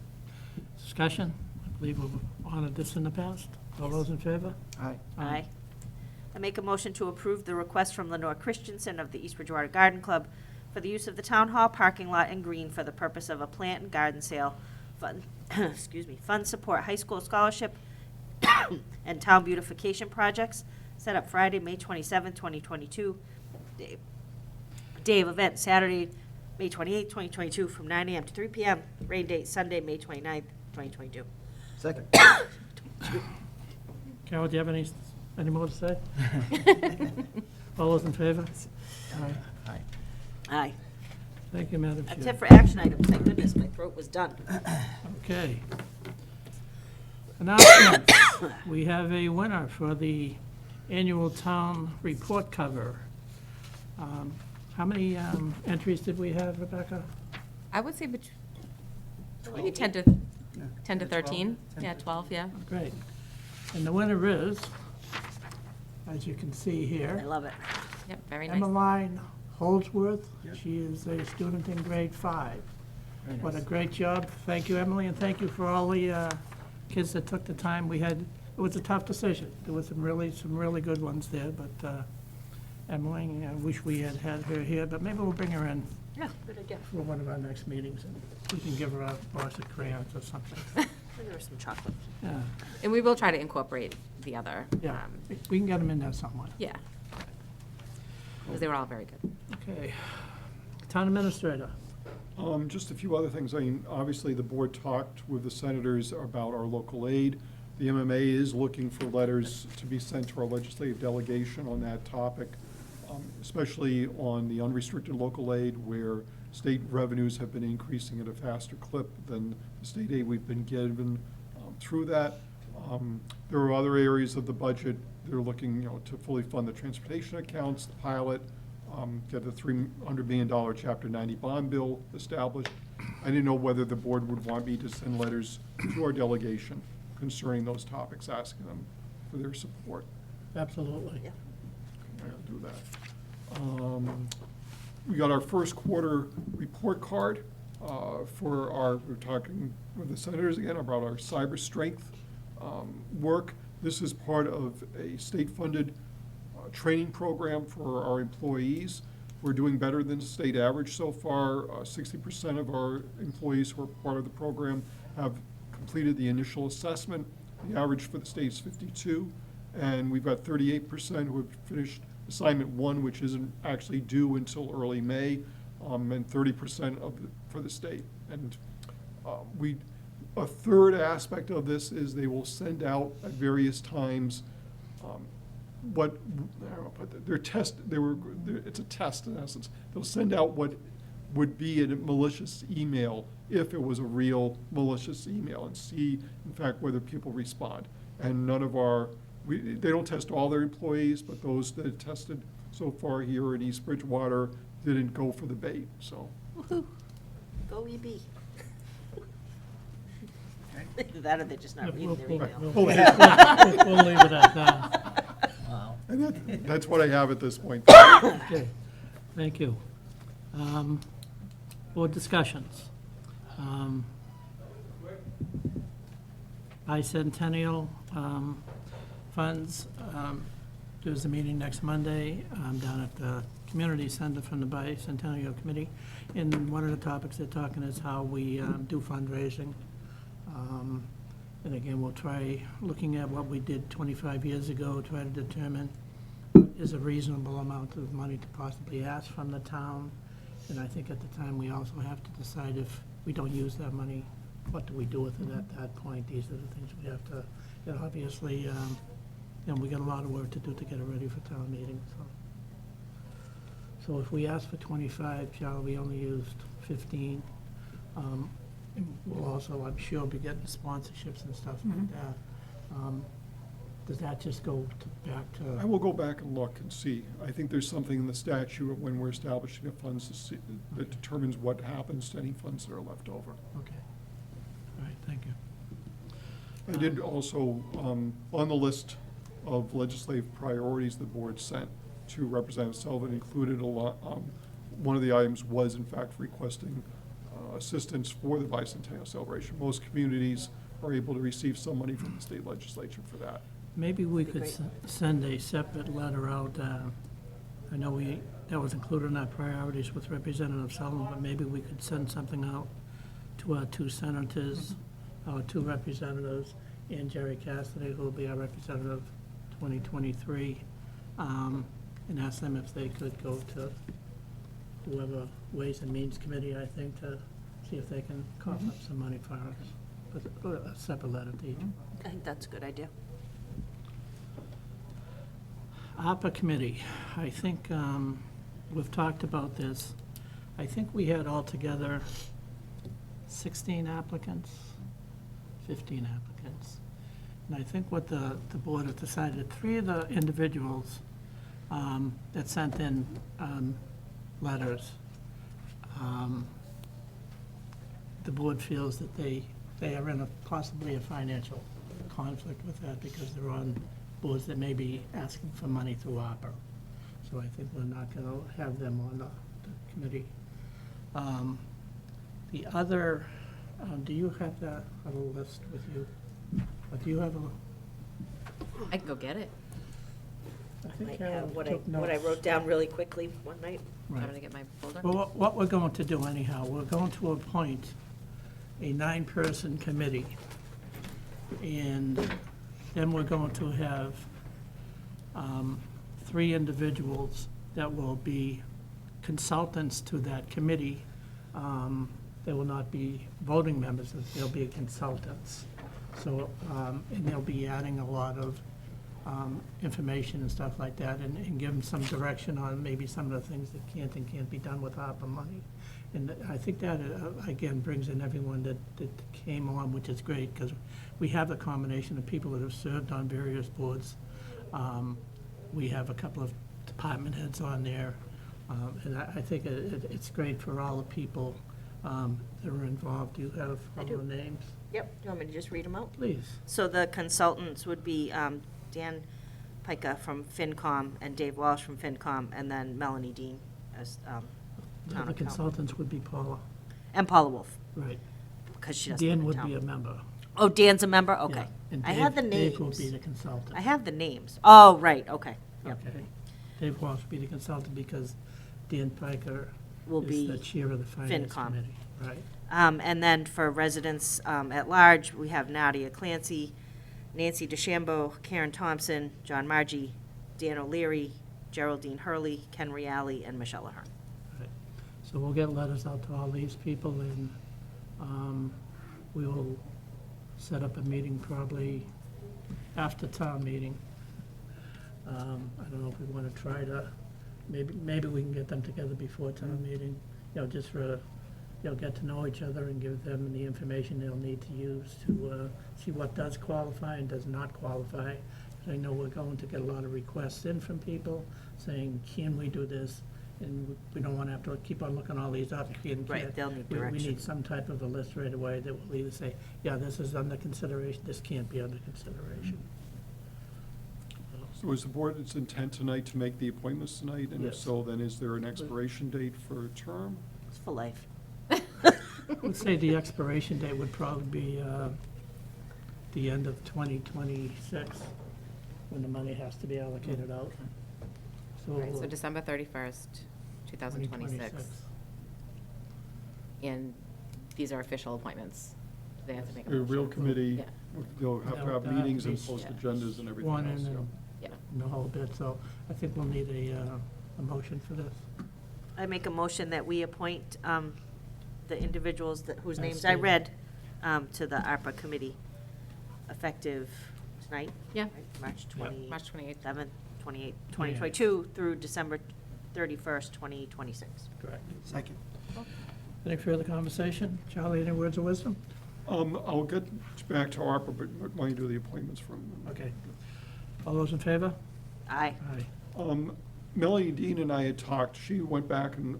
Discussion? I believe we've honored this in the past. All those in favor? Aye. Aye. I make a motion to approve the request from Lenore Christensen of the East Bridgewater Garden Club for the use of the town hall parking lot and green for the purpose of a plant and garden sale. Fund, funds support high school scholarship and town beautification projects. Set up Friday, May 27th, 2022. Day of event, Saturday, May 28th, 2022, from 9 a.m. to 3 p.m. Rain date, Sunday, May 29th, 2022. Second? Carol, do you have any more to say? All those in favor? Aye. Aye. Aye. Thank you, Madam That's Chair. it for action items. Thank goodness, my throat was done. Okay. Announcements. We have a winner for the annual town report cover. How many entries did we have, Rebecca? I would say maybe 10 to 13. 10 Yeah, to 12, yeah. Great. And the winner is, as you can see I here, love it. Yep, very nice. Emmeline Holdsworth. She is a student in grade 5. What a great job. Thank you, Emily, and thank you for all the kids that took the time. It was a tough decision. There was some really good ones there, but Emily, I wish we had her here, but maybe we'll bring her in Yeah, good idea. for one of our next meetings, and we can give her a box of crayons or something. There was some chocolate. Yeah, And we will try to incorporate the other. yeah, we can get them in there somewhere. Yeah. Because they were all very good. Okay. Town administrator. Just a few other things. I mean, obviously, the board talked with the senators about our local aid. The MMA is looking for letters to be sent to our legislative delegation on that topic, especially on the unrestricted local aid, where state revenues have been increasing at a faster clip than the state aid we've been given through that. There are other areas of the budget. They're looking, to fully fund the transportation accounts, the pilot, get the $300 million Chapter 90 bond bill established. I didn't know whether the board would want me to send letters to our delegation concerning those topics, asking them for their support. Absolutely. Yeah. I'll do that. We got our first quarter report card we're talking with the senators again about our cyber strength work. This is part of a state-funded training program for our employees. We're doing better than the state average so far. 60% of our employees who are part of the program have completed the initial assessment. The average for the state is 52, and we've got 38% who have finished assignment 1, which isn't actually due until early May, and 30% for the state. And a third aspect of this is they will send out at various times it's a test in essence. They'll send out what would be a malicious email if it was a real malicious email, and see, in fact, whether people respond. And they don't test all their employees, but those that have tested so far here at East Bridgewater didn't go for the bait, so. Woohoo. Go EB. Either that or they're just not reading their email. We'll leave it at that. And that's what I have at this point. Okay, thank you. Board discussions. Bicentennial Funds, there's a meeting next Monday down at the Community Center from the Bicentennial Committee. And one of the topics they're talking is how we do fundraising. And again, we'll try looking at what we did 25 years ago, try to determine is a reasonable amount of money to possibly ask from the town. And I think at the time, we also have to decide if we don't use that money, what do we do with it at that point? These are the things we have to, obviously, we got a lot of work to do to get it ready for town meeting, so if we ask for 25, Charlie, we only used 15. And we'll also, I'm sure, be getting sponsorships and stuff like that. Does that just go back I to, will go back and look and see. I think there's something in the statute when we're establishing the funds that determines what happens to any funds that are left over. okay. All right, thank you. I did also, on the list of legislative priorities the board sent to Representative Sullivan, included a lot, one of the items was in fact requesting assistance for the bicentennial celebration. Most communities are able to receive some money from the state legislature for that. Maybe we Be could great. send a separate letter out. I know that was included in our priorities with Representative Sullivan, but maybe we could send something out to our 2 senators, our 2 representatives, and Jerry Cassidy, who will be our representative 2023, and ask them if they could go to whoever Ways and Means Committee, I think, to see if they can cough up some money for us. But a separate letter to each. I think that's a good idea. ARPA committee, I think we've talked about this. I think we had altogether 16 applicants, 15 applicants. And I think what the board has decided, 3 of the individuals that sent in letters, the board feels that they are in possibly a financial conflict with that because they're on boards that may be asking for money through ARPA. So I think we're not going to have them on the committee. The other, do you have that on a list with you? Or do you have a, I can go get it. I I think might Karen have what took I notes. wrote down really quickly one night. I'm Right. gonna get my folder. Well, what we're going to do anyhow, we're going to appoint a 9-person committee. And then we're going to have 3 individuals that will be consultants to that committee. They will not be voting members, they'll be consultants. So, and they'll be adding a lot of information and stuff like that, and give them some direction on maybe some of the things that can't and can't be done with ARPA money. And I think that, again, brings in everyone that came on, which is great, because we have a combination of people that have served on various boards. We have a couple of department heads on there, and I think it's great for all the people that are involved. Do you have I all do. the names? Yep, do you want me to just read them out? Please. So the consultants would be Dan Pica from FinCom and Dave Walsh from FinCom, and then Melanie Dean as town The accountant. consultants would be Paula, And Paula Wolf, right. because she doesn't Dan live in would town. be a member. Oh, Dan's a member? Okay. Yeah. And I had the Dave will names. be the consultant. I have the names. Oh, right, okay. Yep. Okay. Dave Walsh will be the consultant because Dan Piker Will is be the chair of the finance FinCom. committee. Right. And then for residents at large, we have Nadia Clancy, Nancy DeChambeau, Karen Thompson, John Margie, Dan O'Leary, Geraldine Hurley, Ken Reale, and Michelle Ahern. Right. So we'll get letters out to all these people, and we will set up a meeting probably after town meeting. I don't know if we want to try to, maybe we can get them together before town meeting, just for, get to know each other and give them the information they'll need to use to see what does qualify and does not qualify. 'Cause I know we're going to get a lot of requests in from people saying, can we do this? And we don't want to have to keep on looking all these up. Can, Right, can't. they'll need We direction. need some type of a list right away that will either say, yeah, this is under consideration, this can't be under consideration. So is the board's intent tonight to make the appointments tonight? And if Yes. so, then is there an expiration date for a term? It's for life. Let's say the expiration date would probably be the end of 2026, when the money has to be allocated out. Right, so December 31st, 2026. And these are official appointments. They have to make a A motion. real committee, Yeah. they'll have to have They'll meetings and be post yeah. agendas and everything One else. in yeah. Yeah. and the whole bit, so I think we'll need a motion for this. I make a motion that we appoint the individuals whose As names I stated. read to the ARPA committee, effective tonight? Yeah. right, March Yeah. March 28th. 27th, 28th, 2022 through December 31st, 2026. Correct. Second. Any further conversation? Charlie, any words of wisdom? I'll get back to ARPA, but why don't you do the appointments from? Okay. All those in favor? Aye. Aye. Melanie Dean and I had talked, she went back and,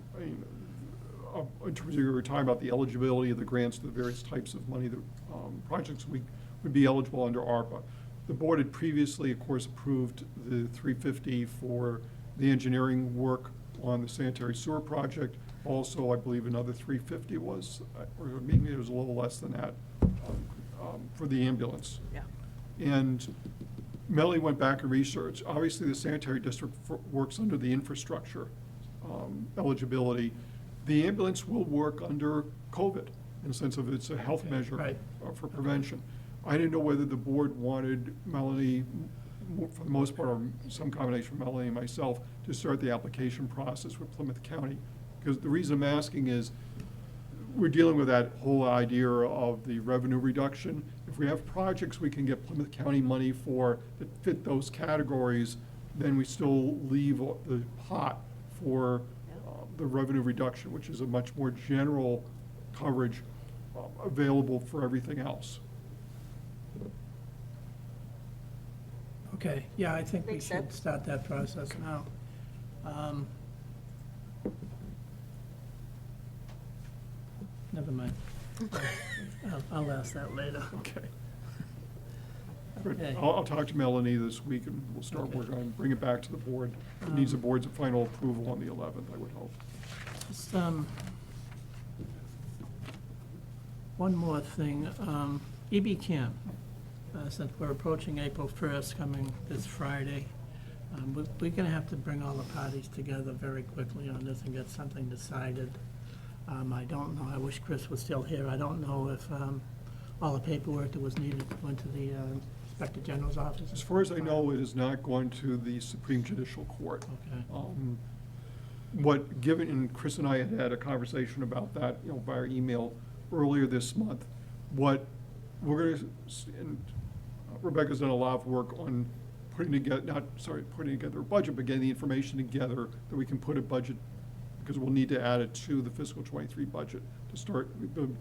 in terms of you were talking about the eligibility of the grants, the various types of money, the projects we would be eligible under ARPA. The board had previously, of course, approved the $350 for the engineering work on the sanitary sewer project. Also, I believe another $350 was, or maybe it was a little less than that, for the ambulance. Yeah. And Melanie went back and researched. Obviously, the sanitary district works under the infrastructure eligibility. The ambulance will work under COVID, in the sense of it's a health measure Right. for prevention. I didn't know whether the board wanted Melanie, for the most part, or some combination of Melanie and myself, to start the application process with Plymouth County. Because the reason I'm asking is, we're dealing with that whole idea of the revenue reduction. If we have projects we can get Plymouth County money for that fit those categories, then we still leave the pot for the revenue reduction, which is a much more general coverage available for everything else. Okay, yeah, I think we Makes should sense. start that process now. Never mind. I'll ask that later. Okay. But Okay. I'll talk to Melanie this week, and we'll start Okay. working on, bring it back to the board. It needs the board's final approval on the 11th, I would hope. Just, One more thing, EBCAM, since we're approaching April 1st, coming this Friday, we're gonna have to bring all the parties together very quickly on this and get something decided. I don't know, I wish Chris was still here, I don't know if all the paperwork that was needed went to the Inspector General's office. As far as I know, it is not going to the Supreme Judicial Court. Okay. Given, and Chris and I had a conversation about that, via email earlier this month. What we're gonna, and Rebecca's done a lot of work on putting together a budget, but getting the information together that we can put a budget, because we'll need to add it to the fiscal '23 budget to start,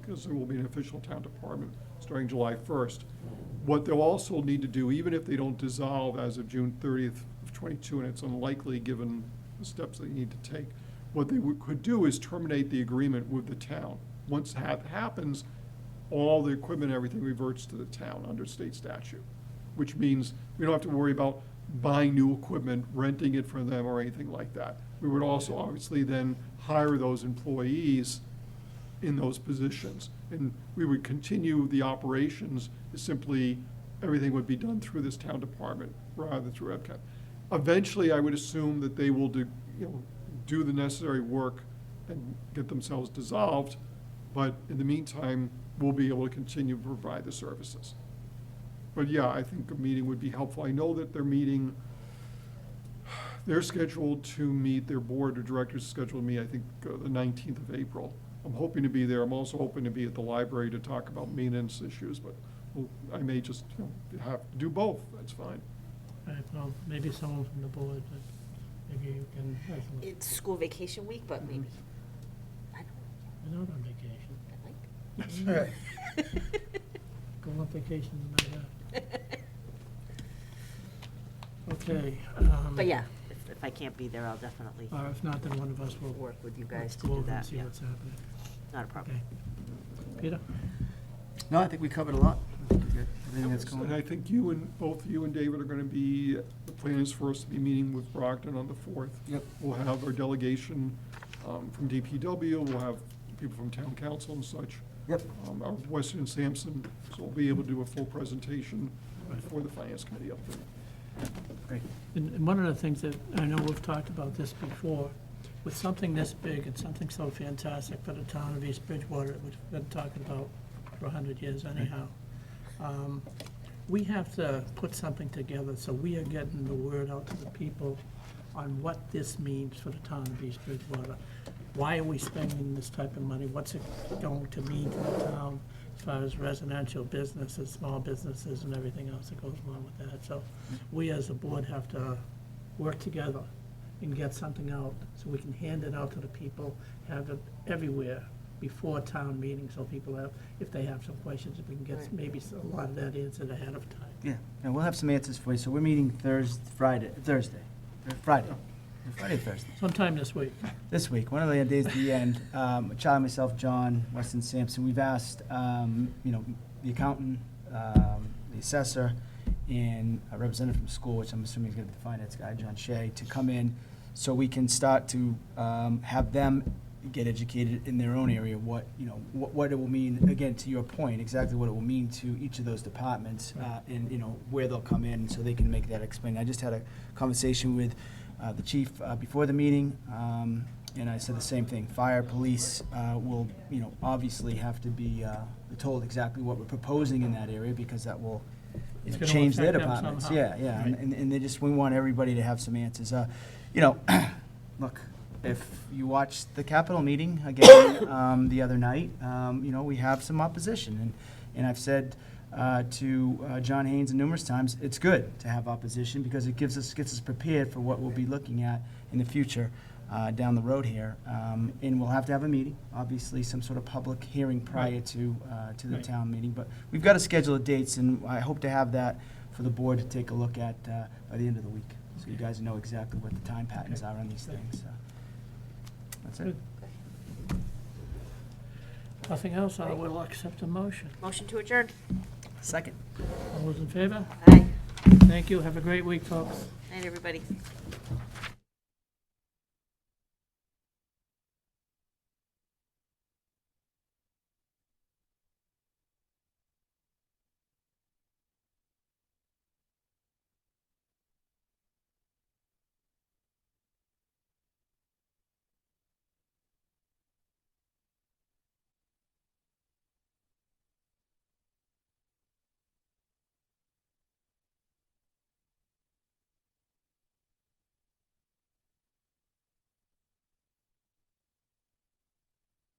because there will be an official town department starting July 1st. What they'll also need to do, even if they don't dissolve as of June 30th of '22, and it's unlikely given the steps they need to take, what they could do is terminate the agreement with the town. Once that happens, all the equipment, everything reverts to the town under state statute, which means we don't have to worry about buying new equipment, renting it from them, or anything like that. We would also obviously then hire those employees in those positions. And we would continue the operations, simply everything would be done through this town department rather than through EBCAM. Eventually, I would assume that they will do the necessary work and get themselves dissolved, but in the meantime, we'll be able to continue to provide the services. But yeah, I think a meeting would be helpful. I know that they're scheduled to meet, their board of directors is scheduled to meet, I think, the 19th of April. I'm hoping to be there. I'm also hoping to be at the library to talk about maintenance issues, but I may just have to do both. That's fine. All right, well, maybe someone from the board, but maybe you can. It's school vacation week, but maybe. I You're not on vacation. don't know. Go on vacation tonight. Okay. But yeah, if I can't be there, I'll definitely Or if not, then one of us will work with you guys to go do over and that, see yeah. what's happening. Not a problem. Okay. Peter? No, I think we covered a lot. I think we got everything that's going And I on. think both you and David are gonna be, the plan is for us to be meeting with Brockton on the 4th. Yep. We'll have our delegation from DPW, we'll have people from town council and such. Yep. Our Weston and Sampson, so we'll be able to do a full presentation for the finance committee up there. Great. And one of the things that, I know we've talked about this before, with something this big and something so fantastic for the town of East Bridgewater, which we've been talking about for 100 years anyhow, we have to put something together so we are getting the word out to the people on what this means for the town of East Bridgewater. Why are we spending this type of money? What's it going to mean to the town as far as residential businesses, small businesses, and everything else that goes along with that? So we as a board have to work together and get something out so we can hand it out to the people, have it everywhere before town meeting, so people have, if they have some questions, if we can get maybe a lot of that answered ahead of time. Yeah, and we'll have some answers for you. So we're meeting Friday, Friday or Thursday. Sometime this week. This week, one of the days at the end, Charlie, myself, John, Weston Sampson, we've asked, the accountant, the assessor, and a representative from the school, which I'm assuming is gonna be the finance guy, John Shea, to come in so we can start to have them get educated in their own area, what it will mean, again, to your point, exactly what it will mean to each of those departments, and, where they'll come in, so they can make that explain. I just had a conversation with the chief before the meeting, and I said the same thing. Fire, police will, obviously have to be told exactly what we're proposing in that area, because that will It's gonna change their affect them departments. somehow. Yeah, Right. and they just, we want everybody to have some answers. Look, if you watched the Capitol meeting again the other night, we have some opposition, and I've said to John Haynes numerous times, it's good to have opposition because it gets us prepared for what we'll be looking at in the future down the road here. And we'll have to have a meeting, obviously, some sort of public hearing prior to the Right. town meeting. But we've got to schedule the dates, and I hope to have that for the board to take a look at by the end of the week, so you guys know exactly what the time patterns are on these things. That's it. Good. Nothing else, I will accept a motion. Motion to adjourn. Second. All those in favor? Aye. Thank you, have a great week, folks. Night, everybody.